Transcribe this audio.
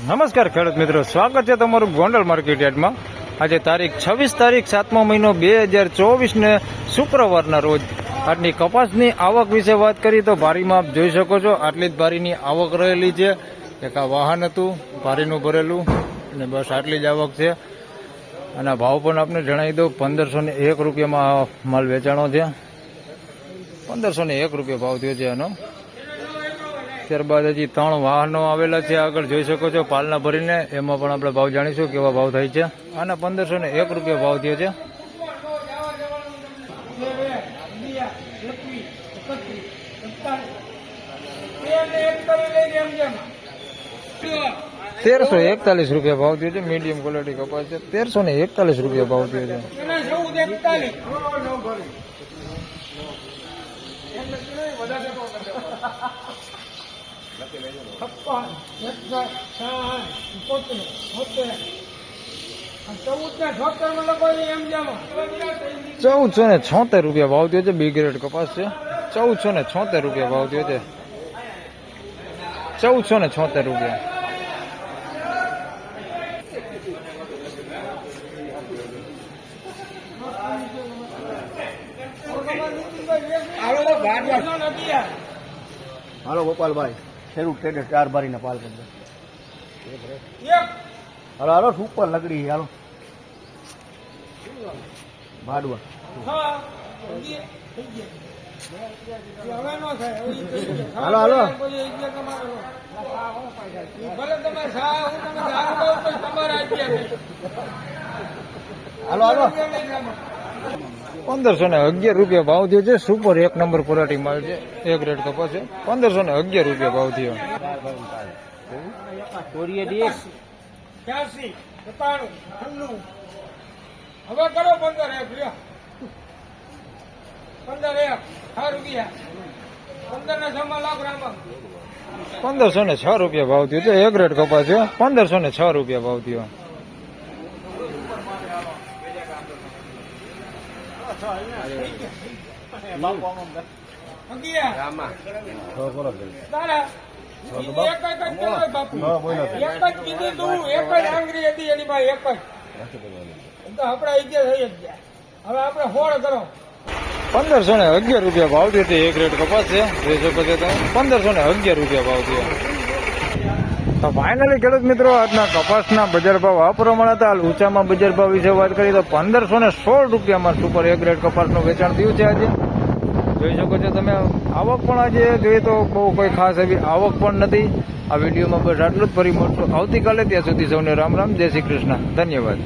નમસ્કાર ખેડૂત મિત્રો, સ્વાગત છે તમારું ગોંડલ માર્કેટ યાર્ડમાં। આજે તારીખ 26 7મો મહિનો 2024 શુક્રવારના રોજ આજની કપાસની આવક વિશે વાત કરી તો ભારીમાં આપ જોઈ શકો છો આટલી જ ભારીની આવક રહેલી છે। એક આ વાહન હતું ભારીનું ભરેલું અને બસ આટલી જ આવક છે। અને ભાવ પણ આપને જણાવી દઉં, 1501 રૂપિયામાં આ માલ વેચાણો છે। 1501 રૂપિયા ભાવ થયો છે આનો। ત્યારબાદ હજી 3 વાહનો આવેલા છે આગળ જોઈ શકો છો પાલના ભરીને, એમાં પણ આપણે ભાવ જાણીશું કેવા ભાવ થાય છે। આના 1501 રૂપિયા ભાવ થયો છે। 1341 રૂપિયા ભાવ થયો છે। મીડિયમ ક્વોલિટી કપાસ છે, 1341 રૂપિયા ભાવ થયો છે। ₹1476 રૂપિયા ભાવ થયો છે। બી ગ્રેડ કપાસ છે, 1476 રૂપિયા ભાવ થયો છે। 1476 રૂપિયા। હાલો ગોપાલભાઈ, ખેડૂત ટ્રેડર 4 બારીના પાલ કરી દે। હાલો હાલો સુપર લગડી, હાલો ભાડવા હાલો હાલો હાલો હાલો 1511 રૂપિયા ભાવ થયો છે। સુપર 1 નંબર ક્વોલિટી માલ છે, એક રેટ કપાસ છે। 1511 રૂપિયા ભાવ થયો। હવે કરો 15 1506 રૂપિયા ભાવ થયો છે। એક રેટ કપાસ છે, 1506 રૂપિયા ભાવ થયો। હવે આપણે 16 કરો। 1511 રૂપિયા ભાવ થયો છે। એક રેટ કપાસ છે, જોઈ શકો છો તમે। 1511 રૂપિયા ભાવ થયો। તો ફાઇનલી ખેડૂત મિત્રો, આજના કપાસના બજાર ભાવ આ પ્રમાણે હતા। હાલ ઊંચામાં બજાર ભાવ વિશે વાત કરીએ તો 1516 રૂપિયામાં સુપર 1 ગ્રેડ કપાસનું વેચાણ થયું છે આજે। જોઈ શકો છો તમે। આવક પણ આજે જોઈએ તો બહુ કોઈ ખાસ એવી આવક પણ નથી। આ વિડીયોમાં બસ આટલું જ, ફરી મળશું આવતીકાલે। ત્યાં સુધી સૌને રામ રામ, જય શ્રી કૃષ્ણ, ધન્યવાદ।